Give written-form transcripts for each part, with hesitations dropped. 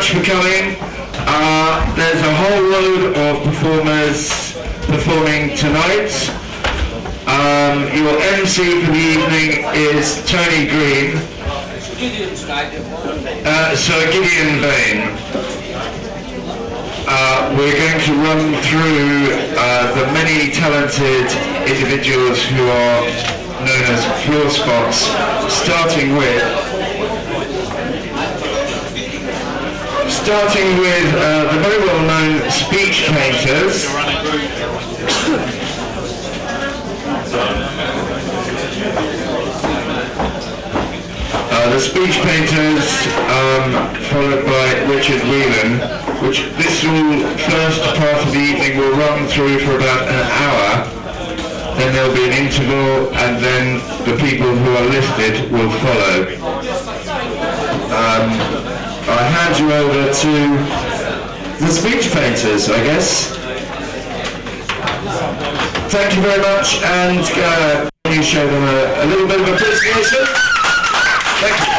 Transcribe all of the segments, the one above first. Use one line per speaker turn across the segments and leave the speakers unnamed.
much for coming. There's a whole load of performers performing tonight. Your MC for the evening is Tony Green. Gideon Vane. We're going to run through the many talented individuals who are known as floor spots, starting with the very well-known speech painters. The speech painters, followed by Richard Whelan, which this first part of the evening will run through for about an hour. Then there'll be an interval, and then the people who are listed will follow. I hand you over to the speech painters, I guess. Thank you very much, and can you show them a little bit of appreciation? Thank you.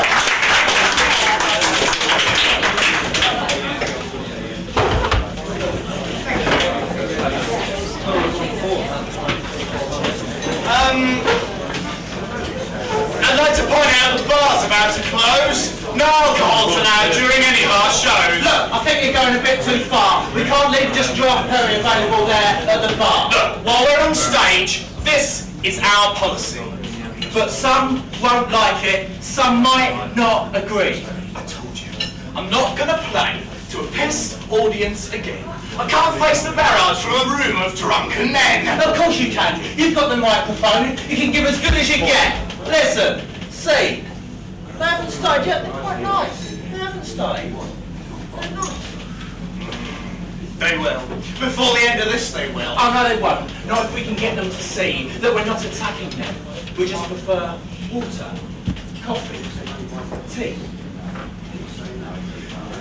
I'd like to point out the bar's about to close. No alcohol tonight during any of our shows.
Look, I think you're going a bit too far. We can't leave just draft Perry available there at the bar.
Look, while we're on stage, this is our policy.
But some won't like it, some might not agree.
I told you, I'm not going to play to a pissed audience again. I can't face the barrage from a room of drunken men.
Of course you can. You've got the microphone. You can give as good as you get. Listen, see, they haven't started yet. They're quite nice. They haven't started. They're nice.
They will. Before the end of this, they will.
Oh, no, they won't. Not if we can get them to see that we're not attacking them. We just prefer water, coffee, tea.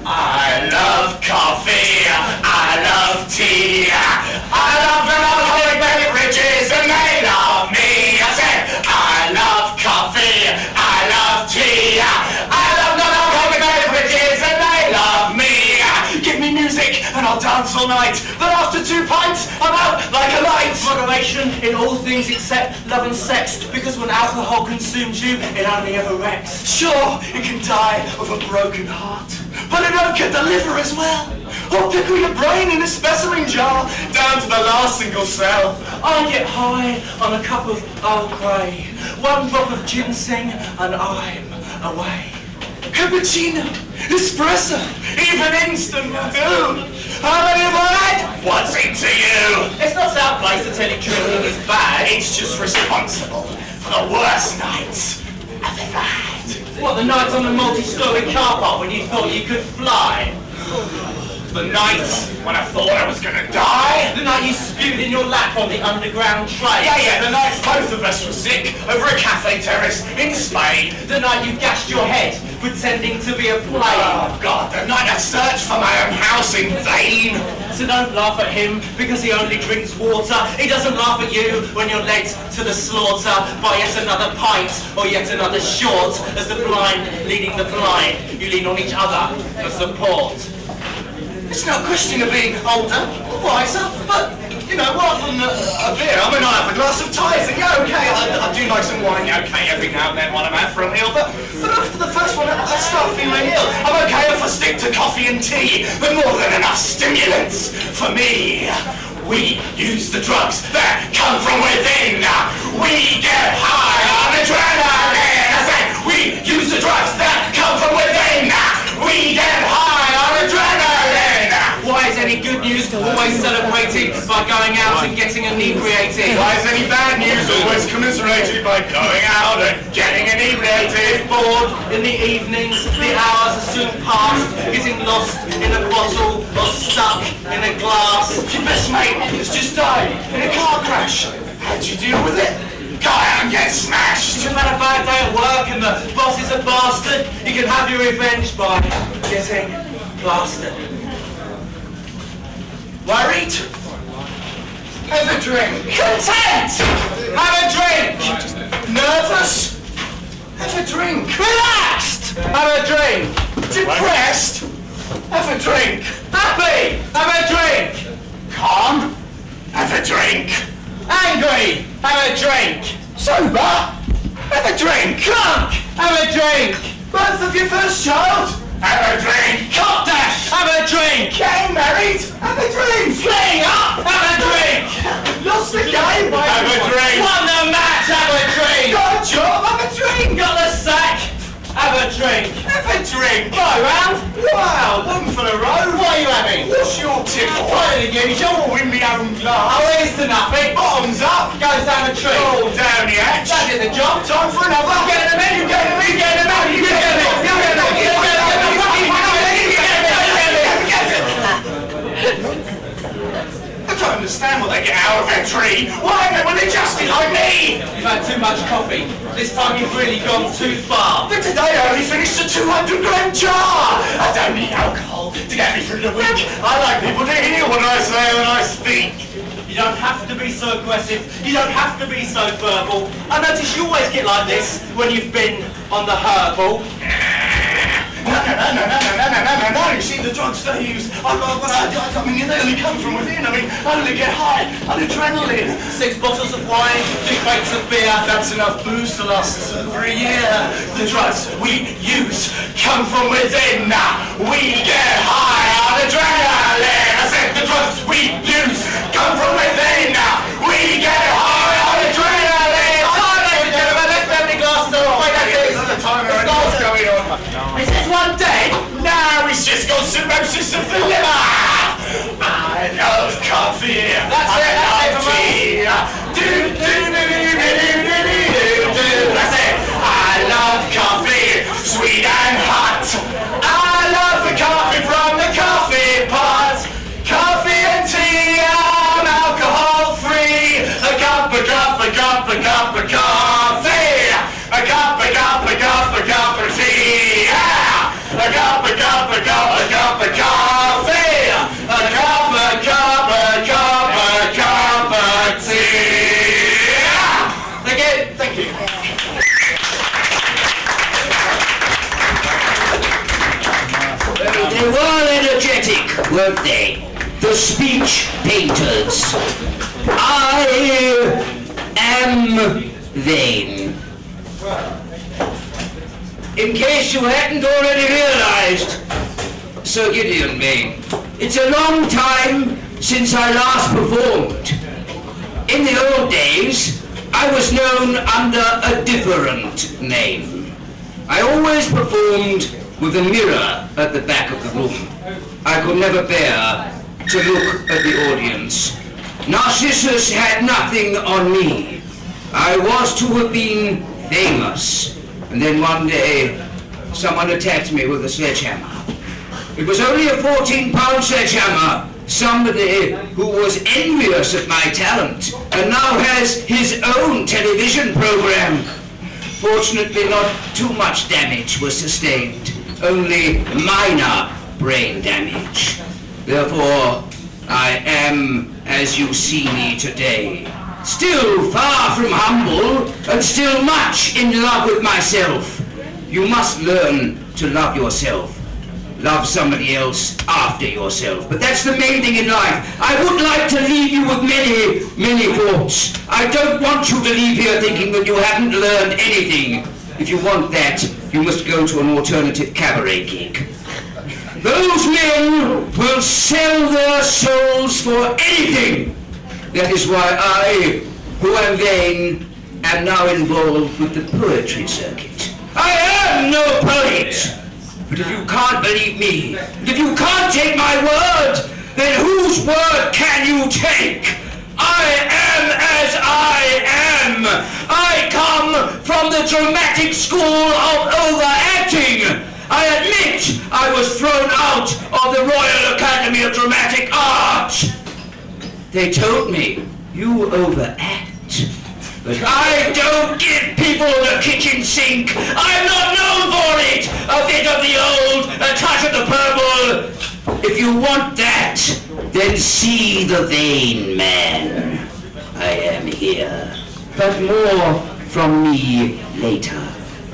I love coffee, I love tea, I love non-alcoholic beverages and they love me. I said, I love coffee, I love tea, I love non-alcoholic beverages and they love me. Give me music and I'll dance all night, but after 2 pints, I'm out like a light.
Moderation in all things except love and sex, because when alcohol consumes you, it only ever wrecks.
Sure, you can die of a broken heart, but it won't get the liver as well. Or pickle your brain in a specimen jar, down to the last single cell.
I get high on a cup of Earl Grey, 1 drop of ginseng, and I'm away.
Cappuccino, espresso, even instant will do. How many have I had? What's into you?
It's not our place to tell you drinking is bad.
It's just responsible for the worst nights I've ever had.
What, the nights on the multi-story car park when you thought you could fly?
The nights when I thought I was gonna die.
The night you spewed in your lap on the underground train.
Yeah, the night both of us were sick over a cafe terrace in Spain.
The night you gashed your head pretending to be a plane.
Oh God, the night I searched for my own house in vain.
So don't laugh at him because he only drinks water. He doesn't laugh at you when you're led to the slaughter by yet another pint or yet another short. As the blind leading the blind, you lean on each other for support.
It's no question of being older, wiser, but, you know, rather than a beer, I mean, I have a glass of Tides, and yeah, okay, I do like some wine, yeah, okay, every now and then when I'm out for a meal, but after the first one, I start feeling ill. I'm okay if I stick to coffee and tea, but more than enough stimulants for me. We use the drugs that come from within. We get high on adrenaline. I said, we use the drugs that come from within. We get high on adrenaline.
Why is any good news always celebrated by going out and getting inebriated?
Why is any bad news always commiserated by going out and getting inebriated?
Bored in the evenings, the hours are soon past, getting lost in a bottle or stuck in a glass.
Your best mate has just died in a car crash. How'd you deal with it? Go out and get smashed.
You've had a bad day at work and the boss is a bastard. You can have your revenge by getting plastered.
Worried? Have a drink. Content! Have a drink! Nervous? Have a drink.
Relaxed! Have a drink.
Depressed? Have a drink.
Happy, have a drink.
Calm. Have a drink.
Angry, have a drink.
Sober. Have a drink.
Drunk, have a drink.
Birth of your first child. Have a drink.
Cop dash, have a drink.
Getting married. Have a drink.
Playing up, have a drink.
Lost the game.
Have a drink. Won the match, have a drink.
Got a job. Have a drink.
Got the sack, have a drink.
Have a drink.
Go round.
Wow, one for the road.
What are you having?
What's your tip?
Try it again,
You'll win me own glass.
Oh, here's to nothing.
Bottoms up.
Goes down the tree.
All down the hatch.
That did the job.
Time for another.
Get in the middle.
You get in the middle. You get in the middle. You get in the middle. You get in the middle. You get in the middle. You get in the middle. You get in the middle. I don't understand what they get out of that tree. Why are they adjusting like me?
You've had too much coffee. This time you've really gone too far.
But today I only finished a 200-gram jar. I don't need alcohol to get me through the week. I like people to hear what I say when I speak.
You don't have to be so aggressive. You don't have to be so verbal. I notice you always get like this when you've been on the herbal.
No. You see, the drugs they use, I mean, they only come from within. I mean, I only get high on adrenaline.
6 bottles of wine, 2 crates of beer.
That's enough booze to last us over a year. The drugs we use come from within. We get high on adrenaline. I said the drugs we use come from within. We get high on adrenaline.
Ladies and gentlemen, let's have any glasses of wine.
What's going on?
Is this one dead?
No, he's just got cirrhosis of the liver. I love coffee.
That's it for me.
That's it. I love coffee, sweet and hot. I love the coffee from the coffee pot. Coffee and tea, I'm alcohol free. A cup of coffee. A cup of tea. A cup of tea. A cup of tea. Again, thank you.
They were energetic, weren't they? The speech painters. I am vain. In case you hadn't already realized, Sir Gideon Vane, it's a long time since I last performed. In the old days, I was known under a different name. I always performed with a mirror at the back of the room. I could never bear to look at the audience. Narcissus had nothing on me. I was to have been famous, and then one day someone attacked me with a sledgehammer. It was only a 14-pound sledgehammer. Somebody who was envious of my talent and now has his own television program. Fortunately, not too much damage was sustained, only minor brain damage. Therefore, I am as you see me today. Still far from humble and still much in love with myself. You must learn to love yourself. Love somebody else after yourself. But that's the main thing in life. I would like to leave you with many thoughts. I don't want you to leave here thinking that you haven't learned anything. If you want that, you must go to an alternative cabaret gig. Those men will sell their souls for anything. That is why I, who am vain, am now involved with the poetry circuit. I am no poet. But if you can't believe me, if you can't take my word, then whose word can you take? I am as I am. I come from the dramatic school of overacting. I admit I was thrown out of the Royal Academy of Dramatic Art. They told me, you overact. But I don't give people the kitchen sink. I'm not known for it. A bit of the old, a touch of the purple. If you want that, then see the vain man. I am here. But more from me later.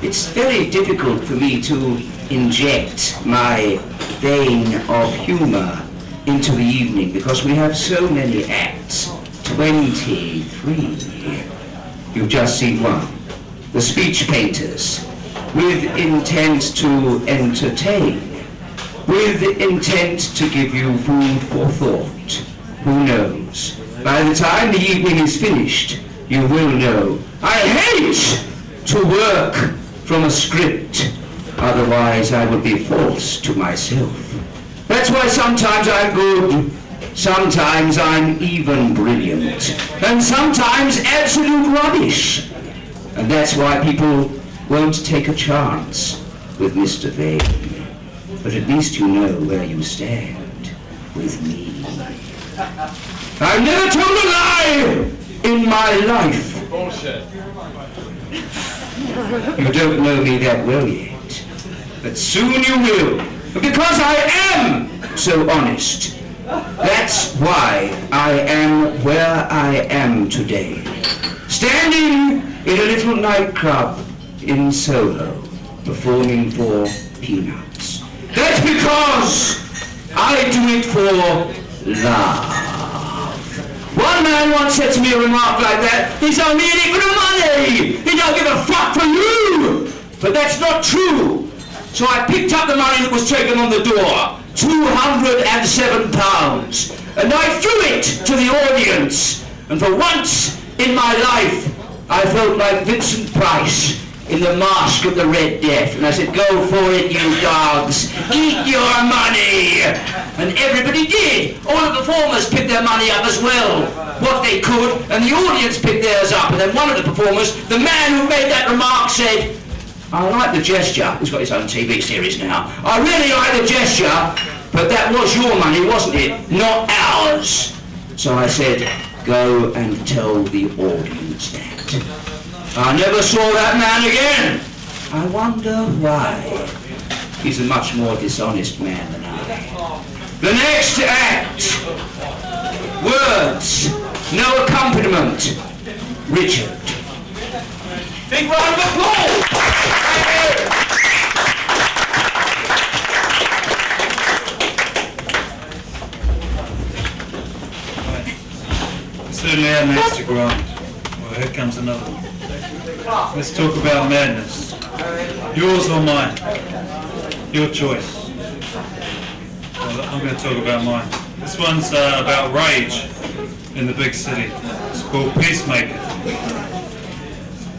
It's very difficult for me to inject my vein of humor into the evening because we have so many acts. 23. You've just seen one. The speech painters, with intent to entertain, with intent to give you food for thought. Who knows? By the time the evening is finished, you will know. I hate to work from a script. Otherwise, I would be false to myself. That's why sometimes I'm good, sometimes I'm even brilliant, and sometimes absolute rubbish. And that's why people won't take a chance with Mr. Vane. But at least you know where you stand with me. I've never told a lie in my life.
Bullshit.
You don't know me that well yet, but soon you will. Because I am so honest. That's why I am where I am today. Standing in a little nightclub in Soho, performing for peanuts. That's because I do it for love. One man once said to me a remark like that, he's only in it for the money! He don't give a fuck for you! But that's not true. So I picked up the money that was taken on the door, £207, and I threw it to the audience. And for once in my life, I felt like Vincent Price in The Mask of the Red Death. And I said, go for it, you dogs. Eat your money. And everybody did. All the performers picked their money up as well, what they could, and the audience picked theirs up. And then one of the performers, the man who made that remark, said, I like the gesture. He's got his own TV series now. I really like the gesture, but that was your money, wasn't it? Not ours. So I said, go and tell the audience that. I never saw that man again. I wonder why. He's a much more dishonest man than I. The next act. Words. No accompaniment. Richard.
Big round of applause!
Certainly had an extra grant. Well, here comes another one. Let's talk about madness. Yours or mine? Your choice. Well, I'm going to talk about mine. This one's about rage in the big city. It's called Peacemaker.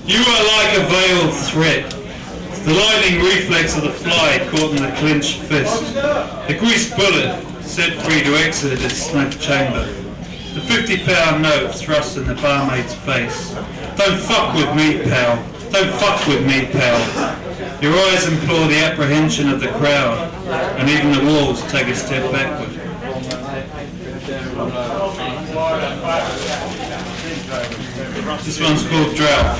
You are like a veiled threat. The lightning reflex of the fly caught in the clenched fist. The greased bullet set free to exit its snug chamber. The £50 note thrust in the barmaid's face. Don't fuck with me, pal. Don't fuck with me, pal. Your eyes implore the apprehension of the crowd, and even the walls take a step backward. This one's called Drought.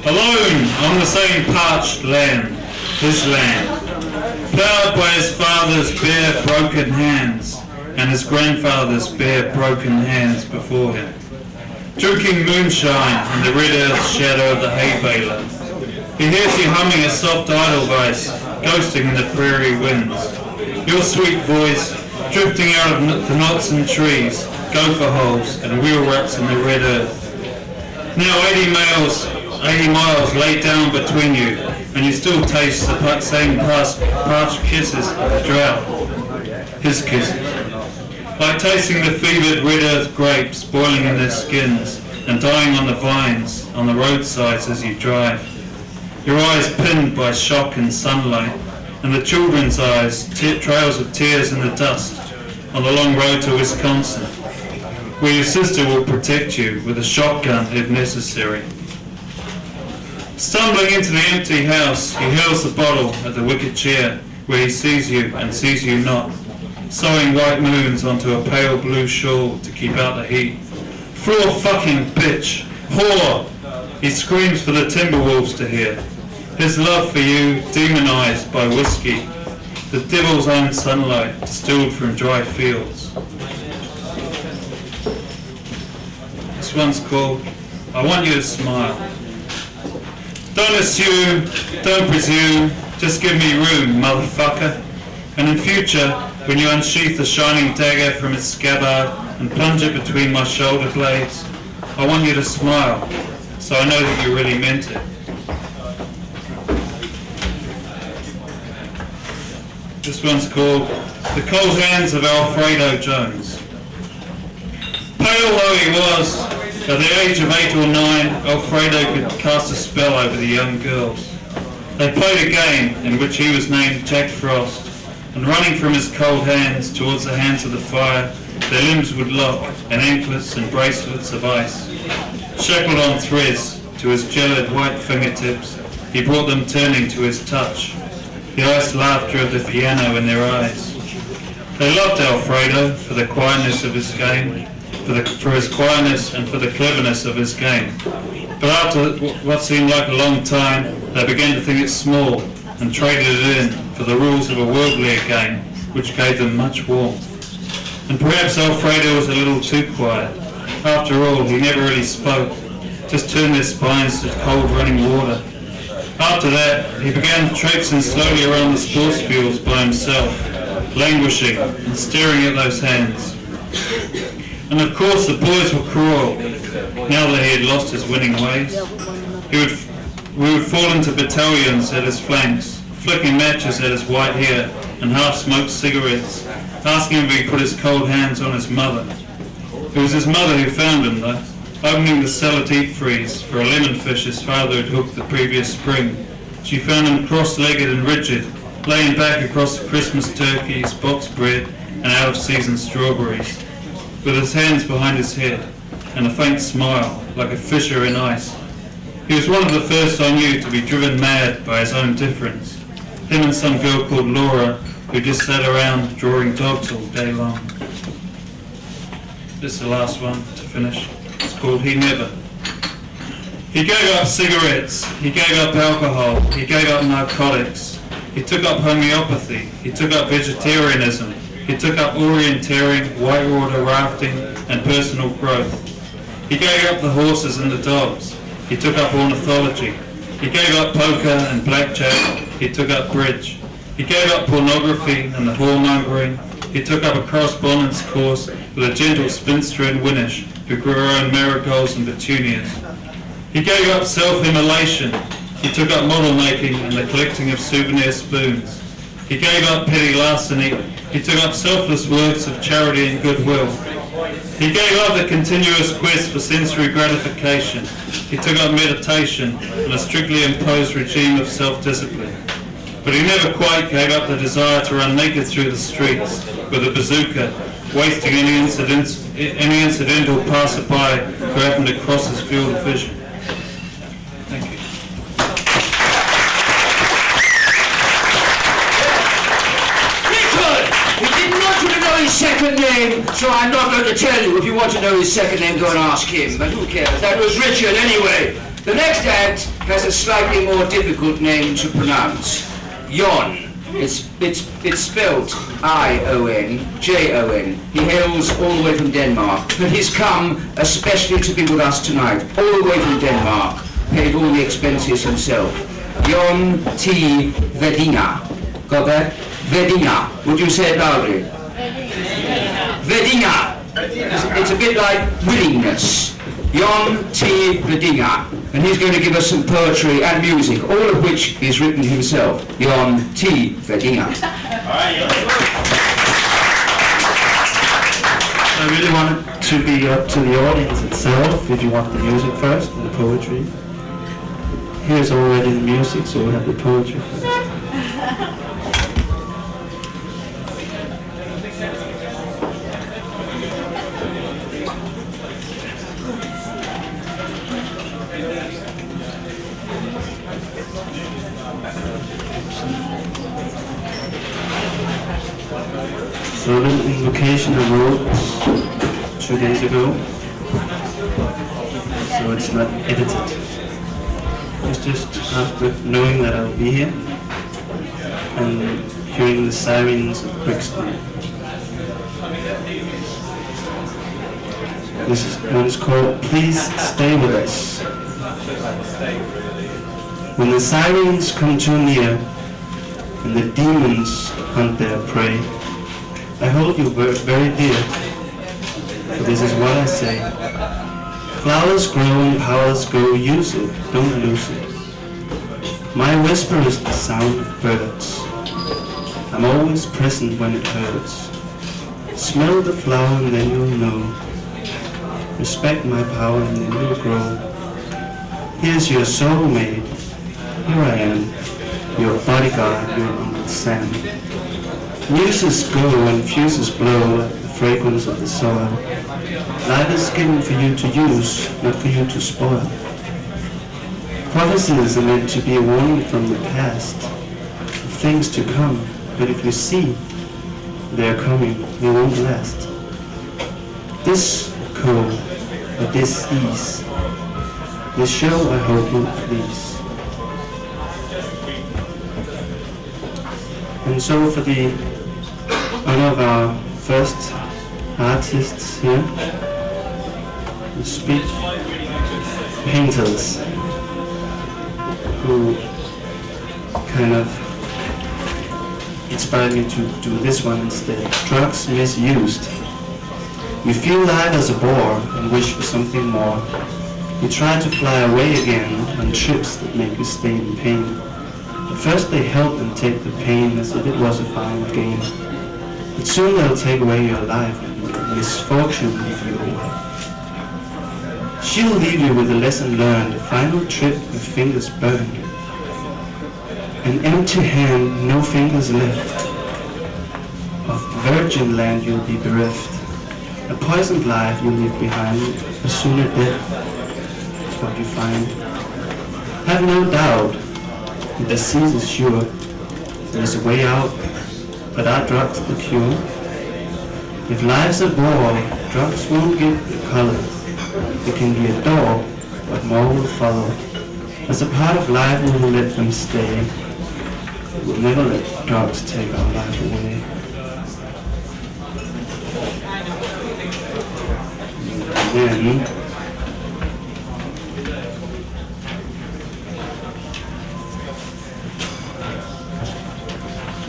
Alone on the same parched land, his land, ploughed by his father's bare broken hands, and his grandfather's bare broken hands before him. Drinking moonshine in the red earth shadow of the hay baler. He hears you humming a soft edelweiss, ghosting in the prairie winds. Your sweet voice, drifting out of the knots and trees, gopher holes and wheel ruts in the red earth. Now 80 miles lay down between you, and you still taste the same parched kisses of the drought. His kisses. Like tasting the fevered red earth grapes boiling in their skins and dying on the vines on the roadsides as you drive. Your eyes pinned by shock and sunlight, and the children's eyes, trails of tears in the dust on the long road to Wisconsin, where your sister will protect you with a shotgun if necessary. Stumbling into the empty house, he hurls the bottle at the wicker chair where he sees you and sees you not, sewing white moons onto a pale blue shawl to keep out the heat. Floor fucking bitch! Whore! He screams for the Timberwolves to hear. His love for you demonized by whiskey, the devil's own sunlight distilled from dry fields. This one's called I Want You to Smile. Don't assume, don't presume, just give me room, motherfucker. And in future, when you unsheath the shining dagger from its scabbard and plunge it between my shoulder blades, I want you to smile, so I know that you really meant it. This one's called The Cold Hands of Alfredo Jones. Pale though he was, at the age of 8 or 9, Alfredo could cast a spell over the young girls. They played a game in which he was named Jack Frost, and running from his cold hands towards the hands of the fire, their limbs would lock, and anklets and bracelets of ice. Shackled on threads to his gelid white fingertips, he brought them turning to his touch, the iced laughter of the piano in their eyes. They loved Alfredo for the quietness of his game, for his quietness and for the cleverness of his game. But after what seemed like a long time, they began to think it small and traded it in for the rules of a worldlier game, which gave them much warmth. And perhaps Alfredo was a little too quiet. After all, he never really spoke, just turned their spines to cold running water. After that, he began traipsing slowly around the sports fields by himself, languishing and staring at those hands. And of course the boys were cruel, now that he had lost his winning ways. We would fall into battalions at his flanks, flicking matches at his white hair and half-smoked cigarettes, asking him if he put his cold hands on his mother. It was his mother who found him, though, opening the cellar deep freeze for a lemon fish his father had hooked the previous spring. She found him cross-legged and rigid, laying back across the Christmas turkeys, box bread, and out-of-season strawberries, with his hands behind his head, and a faint smile, like a fissure in ice. He was one of the first I knew to be driven mad by his own difference. Him and some girl called Laura, who just sat around drawing dogs all day long. This is the last one to finish. It's called He Never. He gave up cigarettes, he gave up alcohol, he gave up narcotics, he took up homeopathy, he took up vegetarianism, he took up orienteering, whitewater rafting, and personal growth. He gave up the horses and the dogs, he took up ornithology, he gave up poker and blackjack, he took up bridge. He gave up pornography and the whoremongering, he took up a correspondence course with a gentle spinster in Winnish who grew her own marigolds and petunias. He gave up self-immolation. He took up model making and the collecting of souvenir spoons. He gave up petty larceny. He took up selfless works of charity and goodwill. He gave up the continuous quest for sensory gratification. He took up meditation and a strictly imposed regime of self-discipline. But he never quite gave up the desire to run naked through the streets with a bazooka, wasting any incidental passerby who happened to cross his field of vision. Thank you.
Richard! He didn't want you to know his second name, so I'm not going to tell you. If you want to know his second name, go and ask him. But who cares? That was Richard anyway. The next act has a slightly more difficult name to pronounce. Jon. It's spelled I-O-N, J-O-N. He hails all the way from Denmark, but he's come especially to be with us tonight, all the way from Denmark, paid all the expenses himself. Jon T. Vedina. Got that? Vedina. Would you say it loudly? Vedina. It's a bit like willingness. Jon T. Vedina. And he's going to give us some poetry and music, all of which he's written himself. Jon T. Vedina.
I really want it to be up to the audience itself, if you want the music first and the poetry. Here's already the music, so we'll have the poetry first. So an invocation I wrote 2 days ago, so it's not edited. It's just after knowing that I'll be here and hearing the sirens of Brixton. This one is called Please Stay With Us. When the sirens come too near, and the demons hunt their prey. I hold you very dear, for this is what I say. Flowers grow and powers go, use it, don't lose it. My whisper is the sound of birds. I'm always present when it hurts. Smell the flower and then you'll know. Respect my power and then you'll grow. Here's your soulmate. Here I am, your bodyguard, your Uncle Sam. Muses go and fuses blow like the fragrance of the soil. Life is given for you to use, not for you to spoil. Prophecies are meant to be a warning from the past, of things to come, but if you see they're coming, they won't last. This cold, or this ease, this show I hope will please. And so for the honor of our first artists here, the speech painters, who kind of inspired me to do this one instead. Drugs misused. You feel life as a bore and wish for something more. You try to fly away again on trips that make you stay in pain. At first they help and take the pain as if it was a final game. But soon they'll take away your life and misfortune leave you away. She'll leave you with a lesson learned, a final trip with fingers burned. An empty hand, no fingers left. Of virgin land you'll be bereft. A poisoned life you'll leave behind, a sooner death is what you find. Have no doubt, the disease is sure. There's a way out, but are drugs the cure? If life's a bore, drugs won't give the color. It can be a door, but more will follow. As a part of life we will let them stay. We'll never let drugs take our life away. And then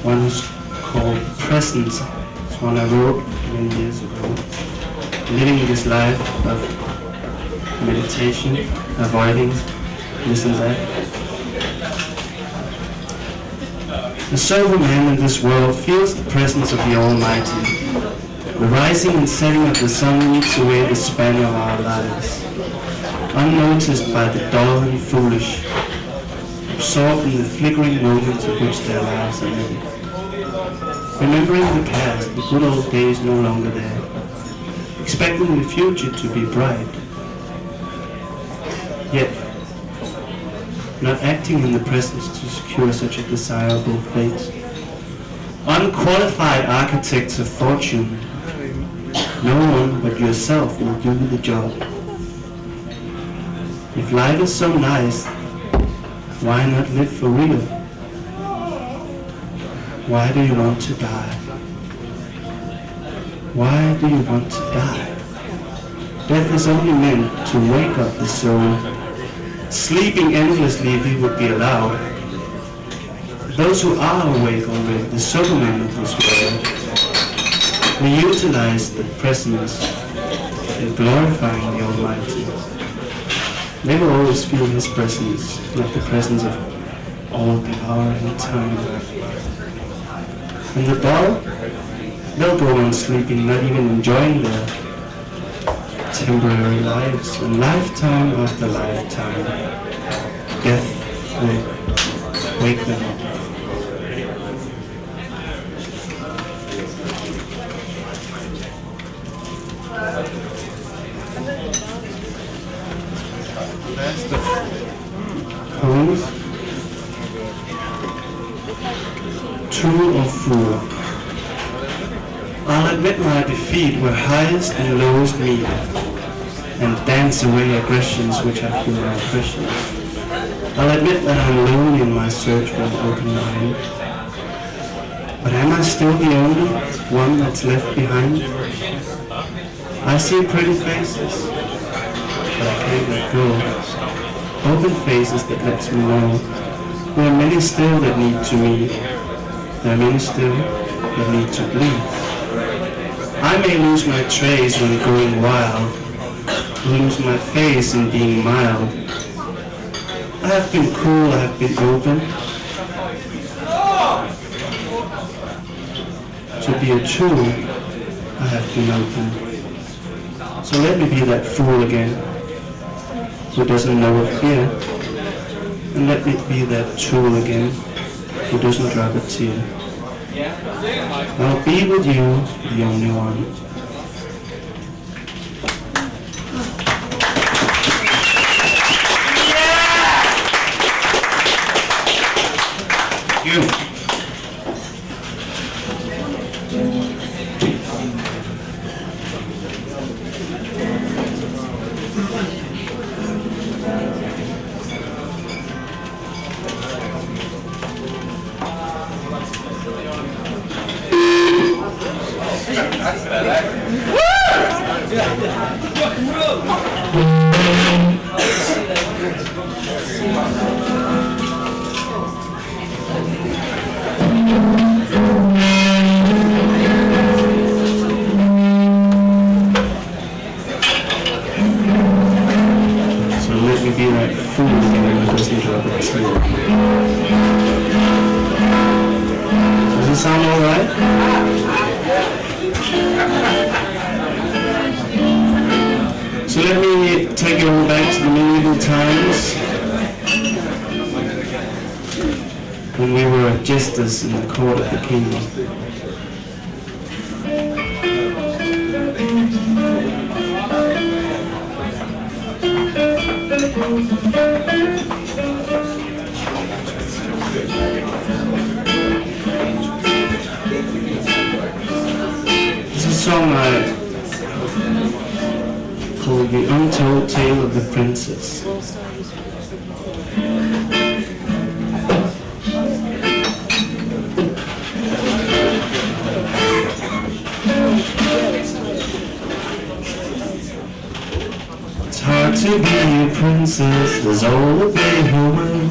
one is called Presence. It's one I wrote many years ago. Living this life of meditation, avoiding this and that. The sober man in this world feels the presence of the Almighty. The rising and setting of the sun eats away the span of our lives, unnoticed by the dull and foolish, absorbed in the flickering moments of which their lives are living. Remembering the past, the good old days no longer there, expecting the future to be bright, yet not acting in the present to secure such a desirable fate. Unqualified architects of fortune, no one but yourself will do the job. If life is so nice, why not live for real? Why do you want to die? Why do you want to die? Death is only meant to wake up the soul, sleeping endlessly if he would be allowed. Those who are awake already, the sober men of this world, we utilize the presence in glorifying the Almighty. They will always feel His presence, not the presence of all power and time. And the dull, they'll go on sleeping, not even enjoying their temporary lives, and lifetime after lifetime, death will wake them up. That's the poems. True or fool? I'll admit my defeat where highest and lowest meet, and dance away aggressions which I feel are precious. I'll admit that I'm lonely in my search for an open mind. But am I still the only one that's left behind? I see pretty faces, but I can't let go. Open faces that lets me know there are many still that need to meet. There may still be need to bleed. I may lose my trace when going wild, lose my face in being mild. I have been cool, I have been open. To be a tool, I have been open. So let me be that fool again, who doesn't know of fear. And let me be that tool again, who doesn't drop a tear. I'll be with you, the only one.
You.
Let me be that fool again who doesn't drop a tear. Does it sound alright? So let me take you all back to the medieval times when we were jesters in the court of the king. It's a song I call The Untold Tale of the Princess. It's hard to be a princess, there's all the way her way.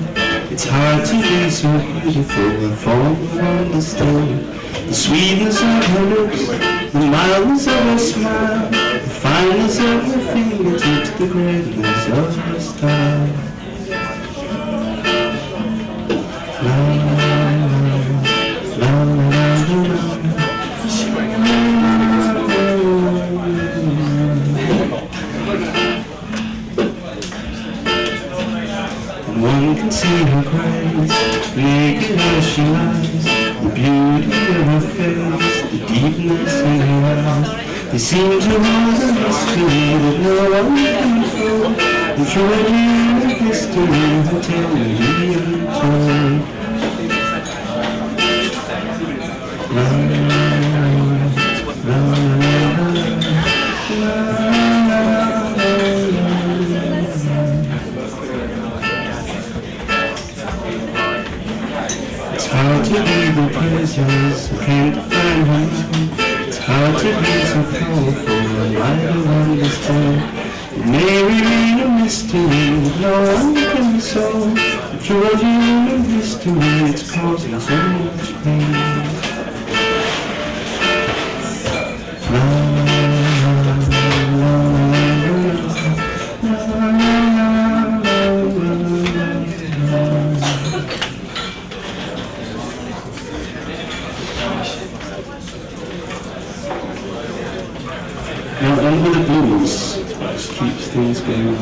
It's hard to be so beautiful and fall to understand the sweetness of her lips, the mildness of her smile, the fineness of her fingertips, the greatness of her style. La, la, la, la, la, one can see her grace, naked as she lies, the beauty of her face, the deepness in her eyes. They seem to hold a mystery that no one can fool. And through a year of history, her tale will be untold. La, la, la, la, la, la, it's hard to be the princess who can't find her mind. It's hard to be so powerful and light of understand. It may remain a mystery that no one can solve. But through a human history, it's causing so much pain. La, la, la, now under the blues, which keeps things going on.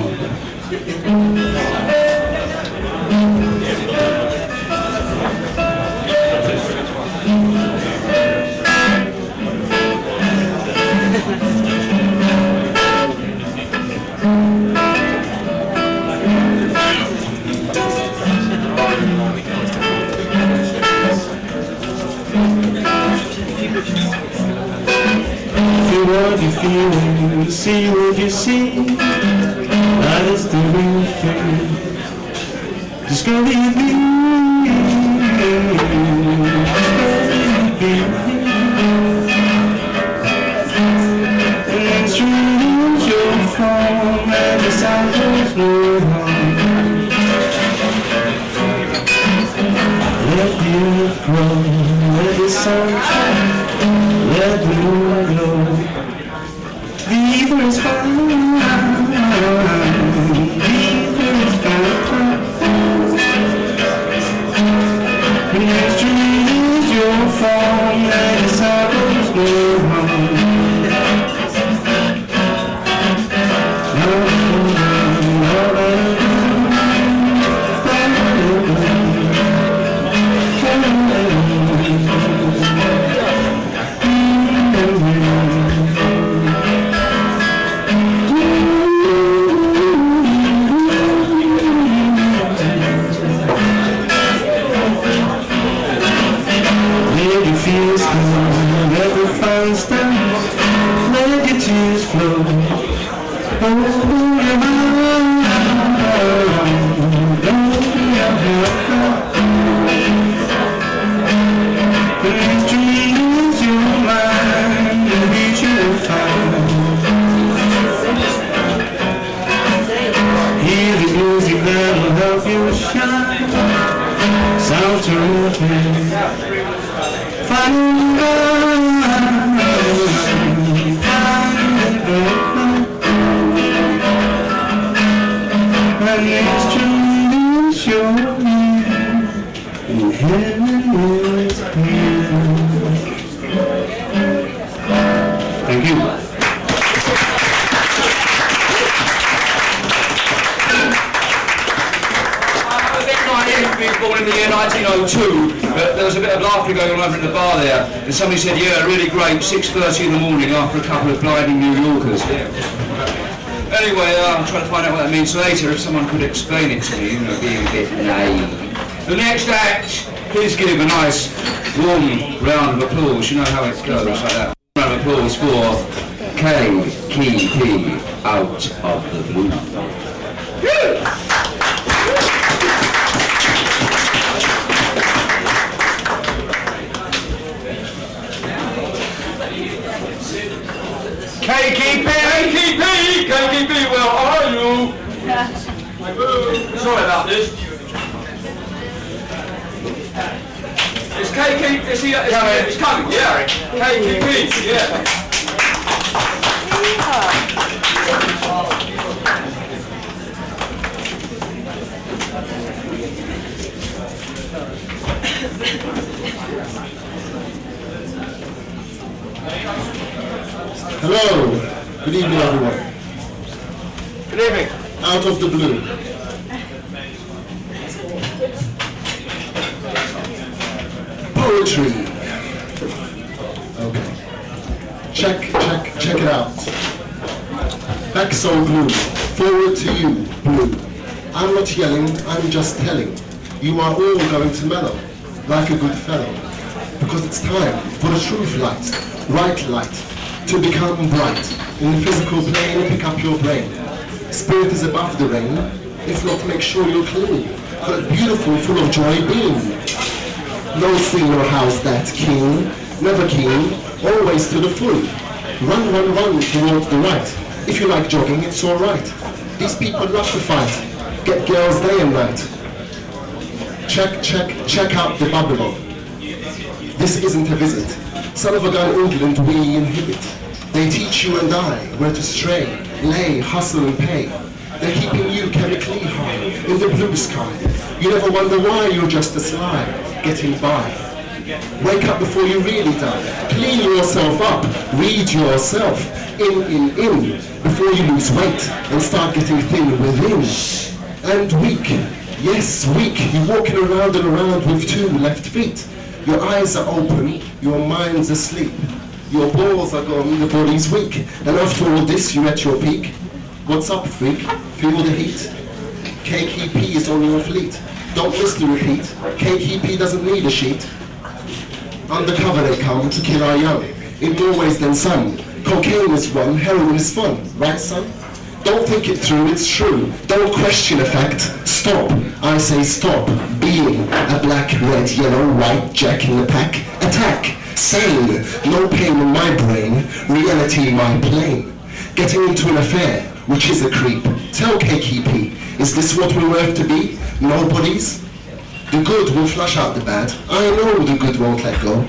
Feel what you feel, see what you see. That is the real thing. Just go be me. And then choose your form and decide there's no harm. Let the earth grow. sunshine, let the moon glow. The ether is fine, the ether is fine. The instrument is your form, and the sorrows no harm. Thank you.
Born in the year 1902, but there was a bit of laughter going on over in the bar there, and somebody said, yeah, really great, 6:30 in the morning after a couple of blinding New Yorkers. Anyway, I'm trying to find out what that means later, if someone could explain it to me, being a bit naive. The next act, please give a nice, warm round of applause. You know how it goes, like that. Round of applause for K.K.P. Out of the Blue.
KKP, where are you? Sorry about this. It's KKP, it's coming, yeah. KKP, yeah.
Hello, good evening everyone.
Good evening.
Out of the blue. Poetry. Okay. Check it out. Back so blue, forward to you, blue. I'm not yelling, I'm just telling. You are all going to mellow, like a good fellow. Because it's time for the truth light, right light, to become bright. In the physical plane, pick up your brain. Spirit is above the rain. If not, make sure you're clean. But beautiful, full of joy being. No see your house that keen. Never keen, always to the full. Run towards the right. If you like jogging, it's alright. These people love to fight. Get girls day and night. Check out the Babylon. This isn't a visit. Son of a gun England we inhibit. They teach you and I where to stray, lay, hustle and pay. They're keeping you chemically high in the blue sky. You never wonder why you're just a sly, getting by. Wake up before you really die. Clean yourself up, read yourself. In, before you lose weight and start getting thin within. And weak, yes weak, you're walking around and around with two left feet. Your eyes are open, your mind's asleep. Your balls are gone, the body's weak. And after all this, you're at your peak. What's up, freak? Feel the heat? KKP is on your fleet. Don't miss the repeat. KKP doesn't need a sheet. Undercover they come to kill our young. In doorways then some. Cocaine is one, heroin is fun. Right, son? Don't think it through, it's true. Don't question a fact. Stop. I say stop. Being a black, red, yellow, white jack in the pack. Attack. Sane. No pain in my brain. Reality my plane. Getting into an affair, which is a creep. Tell KKP, is this what we're worth to be? Nobodies? The good will flush out the bad. I know the good won't let go.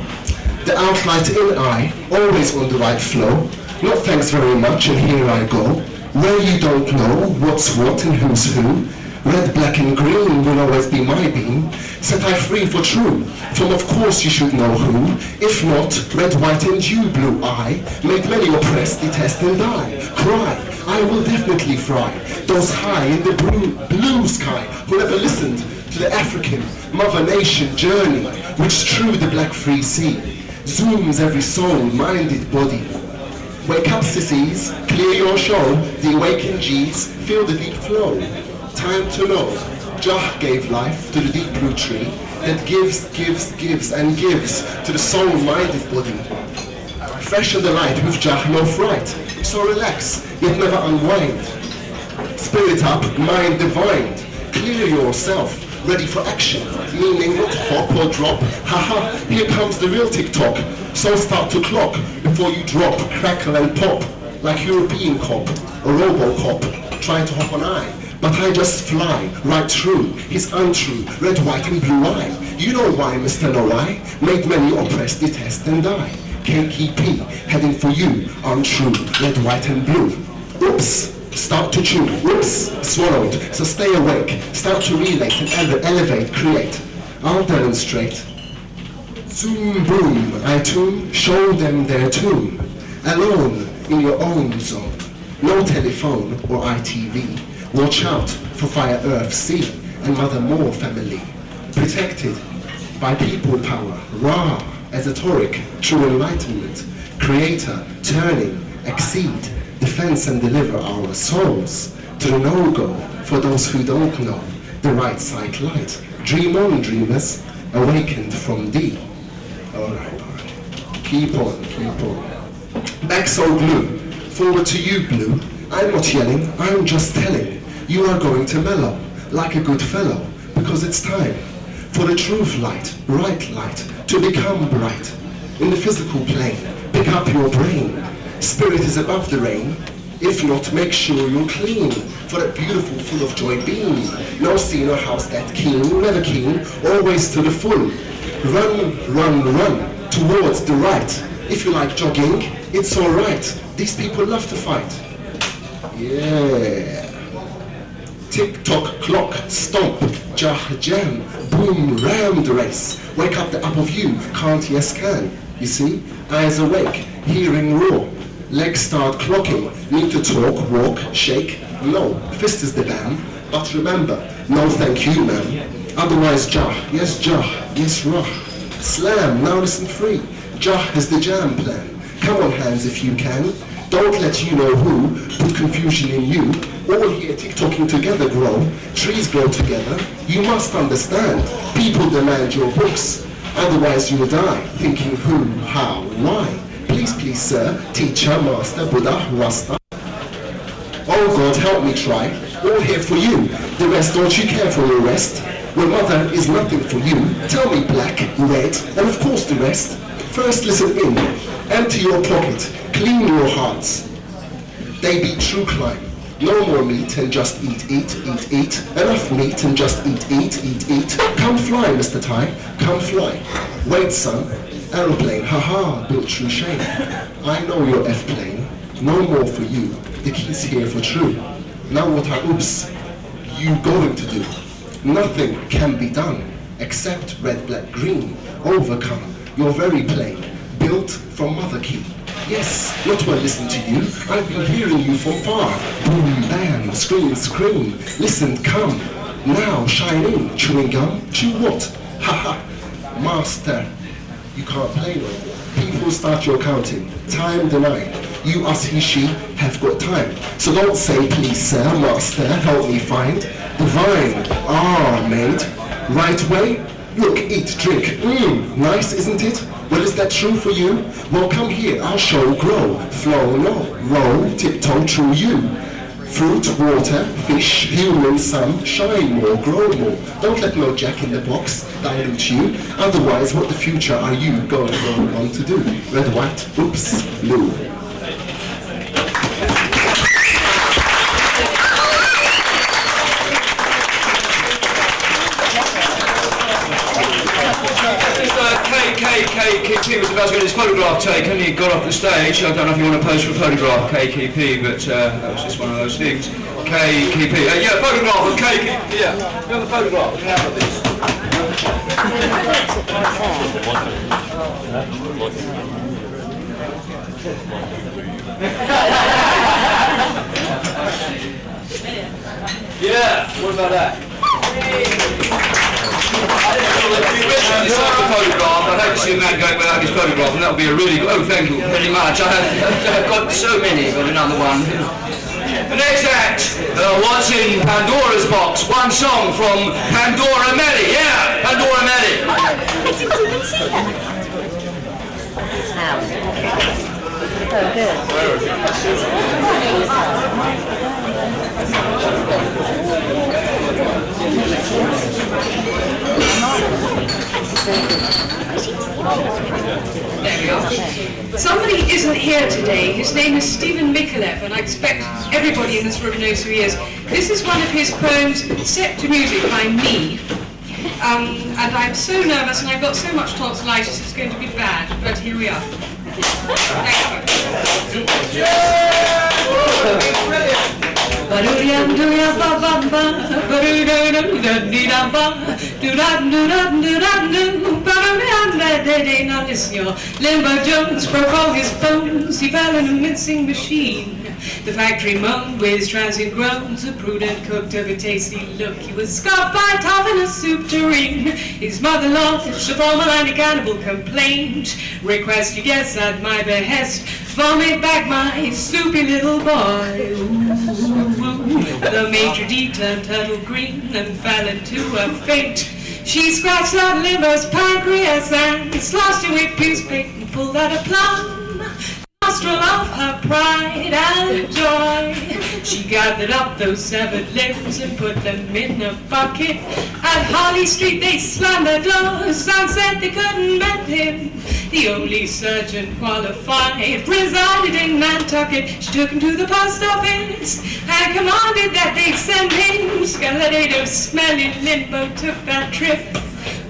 The outlight in I, always on the right flow. Not thanks very much, and here I go. Where you don't know what's what and who's who. Red, black and green will always be my beam. Set I free for true, from of course you should know who. If not, red, white and you, blue eye. Make many oppressed, detest and die. Cry, I will definitely fry. Those high in the blue sky who never listened to the African mother nation journey, which through the black free sea zooms every soul-minded body. Wake up sissies, clear your show, the awakened G's, feel the deep flow. Time to know, Jah gave life to the deep blue tree that gives and gives to the soul-minded body. Fresh in the light with Jah no fright, so relax, yet never unwind. Spirit up, mind divine, clear yourself, ready for action, meaning not hop or drop. Haha, here comes the real TikTok. So start to clock before you drop, crackle and pop like European cop or Robocop trying to hop on I. But I just fly right through his untrue red, white and blue eye. You know why, Mr. No I made many oppressed, detest and die. KKP heading for you, untrue red, white and blue. Oops. Start to chew, whoops, swallowed, so stay awake, start to relate and elevate, create. I'll demonstrate. Zoom, boom, I tune, show them their tune. Alone in your own zone, no telephone or ITV. Watch out for Fire Earth, Sea and Mother More family. Protected by people power, Ra, esoteric, true enlightenment. Creator, turning, exceed, defense and deliver our souls to the no-go for those who don't know the right side light. Dream on, dreamers, awakened from thee. Alright. Keep on. Back so glue, forward to you blue. I'm not yelling, I'm just telling. You are going to mellow, like a good fellow, because it's time for the truth light, right light, to become bright. In the physical plane, pick up your brain. Spirit is above the rain. If not, make sure you're clean for that beautiful, full of joy beam. No scene or house that keen, never keen, always to the full. Run towards the right. If you like jogging, it's alright. These people love to fight. Yeah. Tick-tock, clock, stomp, jah, jam, boom, round race. Wake up the up of you, can't, yes, can. You see, eyes awake, hearing roar. Legs start clocking, need to talk, walk, shake. No, fist is the ban. But remember, no thank you, ma'am. Otherwise, jah, yes, rah. Slam, now listen free. Jah is the jam plan. Come on, hands, if you can. Don't let you know who put confusion in you. All here tick-tocking together grow. Trees grow together. You must understand. People demand your books. Otherwise you'll die, thinking who, how, why. Please, sir, teacher, master, Buddha, Rasta. Oh God, help me try. All here for you. The rest, don't you care for the rest? Well, mother is nothing for you. Tell me black, red, and of course the rest. First listen in. Empty your pocket. Clean your hearts. They be true climb. No more meat and just eat. Enough meat and just eat. Come fly, Mr. Ty, come fly. Wait, son. Aeroplane, haha, built true shame. I know your F-plane. No more for you. The key's here for true. Now what are oops you going to do? Nothing can be done except red, black, green. Overcome. You're very plain. Built from mother key. Yes, not well listen to you. I've been hearing you from far. Boom, bam, scream. Listen, come. Now, shine in. Chewing gum? Chew what? Haha. Master, you can't play no more. People start your counting. Time denied. You, us, he, she have got time. So don't say, please, sir, master, help me find. Divine. Maid. Right way? Look, eat, drink. Nice, isn't it? Well, is that true for you? Well, come here, I'll show, grow, flow, no, roll, tiptoe, true you. Fruit, water, fish, human, sun, shine more, grow more. Don't let no jack in the box dilute you. Otherwise, what the future are you going on to do? Red, white, oops, blue.
KK
KKP was about to get his photograph taken. He got off the stage. I don't know if you want to pose for a photograph, KKP, but that was just one of those things. KKP. Yeah, photograph of KKP. Yeah, you have a photograph. We can have this. Yeah, what about that? It's like a photograph. I'd hate to see a man going without his photograph, and that would be a really good... Oh, thank you very much. I've got so many, got another one. The next act, what's in Pandora's box? One song from Pandora Melly. Yeah, Pandora Melly.
I didn't even see that. Oh, good.
There we are. Somebody isn't here today. His name is Stephen Mikulev, and I expect everybody in this room knows who he is. This is one of his poems set to music by me. And I'm so nervous, and I've got so much tonsillitis, it's going to be bad. But here we are. Now listen, y'all. Limbo Jones broke all his bones. He fell in a mincing machine. The factory moaned with transient groans. The prudent cooked of a tasty look. He was scarfed by top in a soup tureen. His mother-in-law, the former line of cannibal complaint. Request you guess at my behest. Vomit back my soupy little boy. Ooh. The maitre d' turned turtle green and fell into a faint. She scratched out Limbo's pancreas and sloshed him with goose plate and pulled out a plum. Nostril of her pride and joy. She gathered up those severed limbs and put them in a bucket. At Harley Street they slammed their doors and said they couldn't mend him. The only surgeon qualified resided in Nantucket. She took him to the post office and commanded that they send him. Skeleton of smelly Limbo took that trip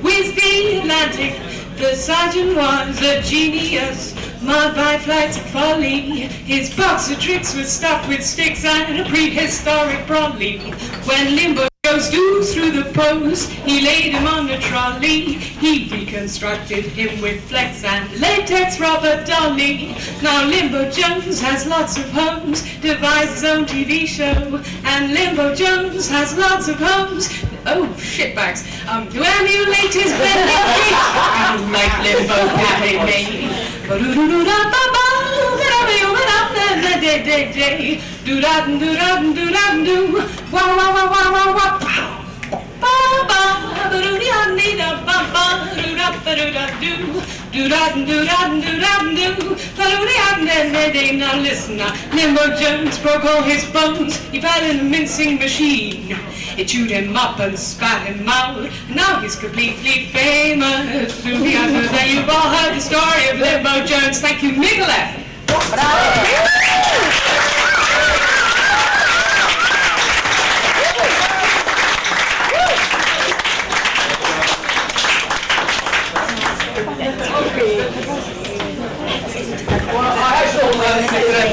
with the Atlantic. The sergeant was a genius, marred by flights of folly. His box of tricks was stuffed with sticks and a prehistoric brolly. When Limbo goes through the pose, he laid him on a trolley. He reconstructed him with flex and latex rubber dolly. Now Limbo Jones has lots of homes, devised his own TV show. And Limbo Jones has lots of homes. Oh, shitbags. To emulate his blended feet and make Limbo pay me. Do-da-do-da-do-da-do. Wow-wow-wow-wow-wow-wow. Now listen, Limbo Jones broke all his bones. He fell in a mincing machine. It chewed him up and spat him out. Now he's completely famous. That you've all heard the story of Limbo Jones. Thank you, Mikulev.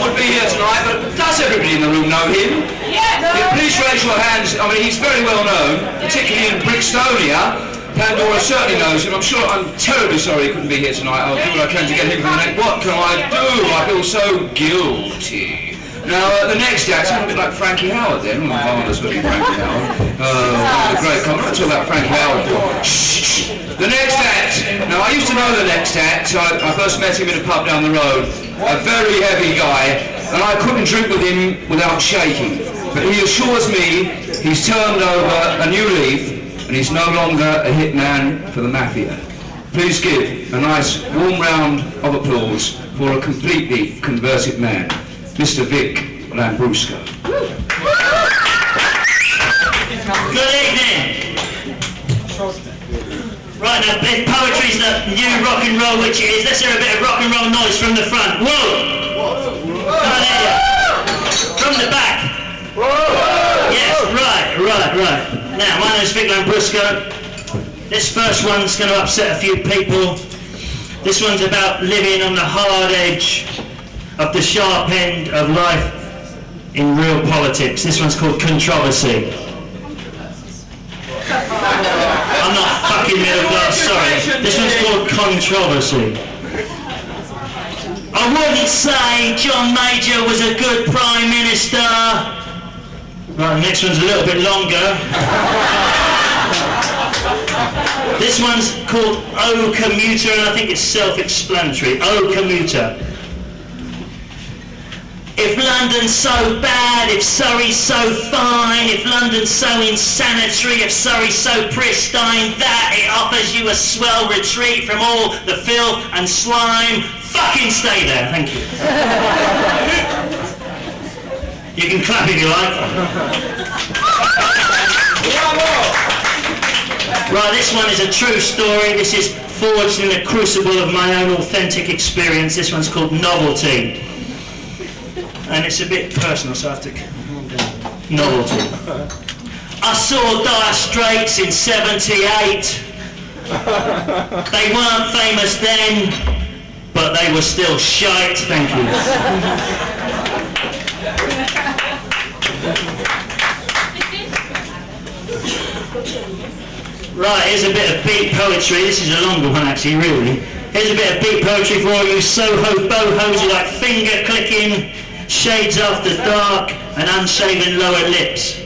Would be here tonight, but does everybody in the room know him?
Yes.
Yeah, please raise your hands. I mean, he's very well known, particularly in Brixtonia. Pandora certainly knows him. I'm sure. I'm terribly sorry he couldn't be here tonight. I'll do what I can to get him for the next. What can I do? I feel so guilty. Now, the next act's a bit like Frankie Howard then. Marvellous looking Frankie Howard. The great comment. I talk about Frankie Howard. Shh. The next act. Now, I used to know the next act. I first met him in a pub down the road. A very heavy guy, and I couldn't drink with him without shaking. But he assures me he's turned over a new leaf, and he's no longer a hitman for the mafia. Please give a nice warm round of applause for a completely converted man, Mr. Vic Lambrusco.
Good evening. Right now, if poetry's the new rock and roll, which it is, let's hear a bit of rock and roll noise from the front. Whoa! Can't hear you. From the back. Whoa! Yes, right. Now, my name's Vic Lambrusco. This first one's going to upset a few people. This one's about living on the hard edge of the sharp end of life in real politics. This one's called Controversy. I'm not fucking middle class, sorry. This one's called Controversy. I wouldn't say John Major was a good Prime Minister. Right, the next one's a little bit longer. This one's called O Commuter, and I think it's self-explanatory. O Commuter. If London's so bad, if Surrey's so fine, if London's so insanitary, if Surrey's so pristine, that it offers you a swell retreat from all the filth and slime, fucking stay there, thank you. You can clap if you like. Right, this one is a true story. This is forged in the crucible of my own authentic experience. This one's called Novelty. And it's a bit personal, so I have to calm down. Novelty. I saw Dire Straits in '78. They weren't famous then, but they were still shite, thank you. Right, here's a bit of beat poetry. This is a longer one actually, really. Here's a bit of beat poetry for all you Soho bohos who like finger clicking, shades after dark, and unshaven lower lips.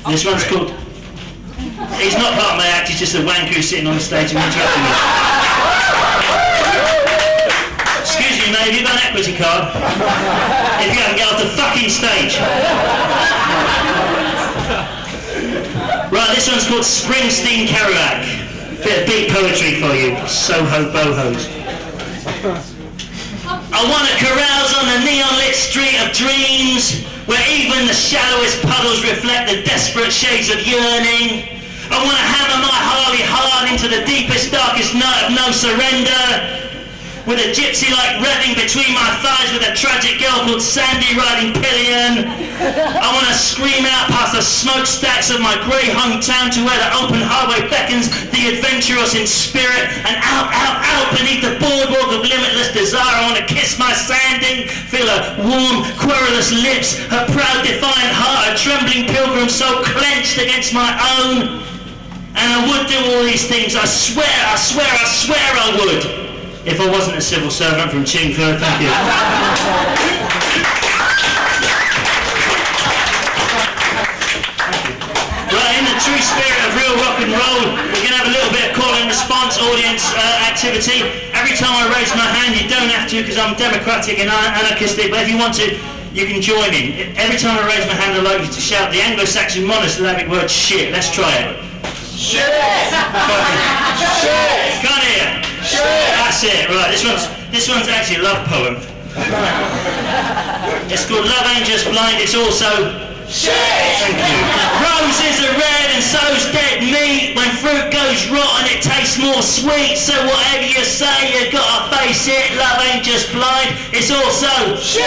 This one's called... He's not part of my act, he's just a wank who's sitting on the stage and interrupting me. Excuse me, mate, have you got an equity card? If you haven't, get off the fucking stage. Right, this one's called Springsteen Kerouac. Bit of beat poetry for you, Soho bohos. I want to carouse on the neon-lit street of dreams, where even the shallowest puddles reflect the desperate shades of yearning. I want to hammer my Harley hard into the deepest, darkest night of no surrender, with a gypsy like revving between my thighs with a tragic girl called Sandy riding pillion. I want to scream out past the smokestacks of my grey hometown to where the open highway beckons the adventurous in spirit, and out, out, out beneath the boardwalk of limitless desire. I want to kiss my Sandy, feel her warm, querulous lips, her proud, defiant heart, a trembling pilgrim so clenched against my own. And I would do all these things, I swear I would. If I wasn't a civil servant from Chingford, thank you. Right, in the true spirit of real rock and roll, we're going to have a little bit of call and response audience activity. Every time I raise my hand, you don't have to because I'm democratic and anarchistic, but if you want to, you can join in. Every time I raise my hand, I'd like you to shout the Anglo-Saxon monosyllabic word shit. Let's try it. Shit! Shit! Can't hear. That's it, right, this one's actually a love poem. It's called Love Ain't Just Blind, it's also... Shit! Thank you. Roses are red and so's dead meat. When fruit goes rotten it tastes more sweet. So whatever you say you gotta face it. Love ain't just blind, it's also... Shit!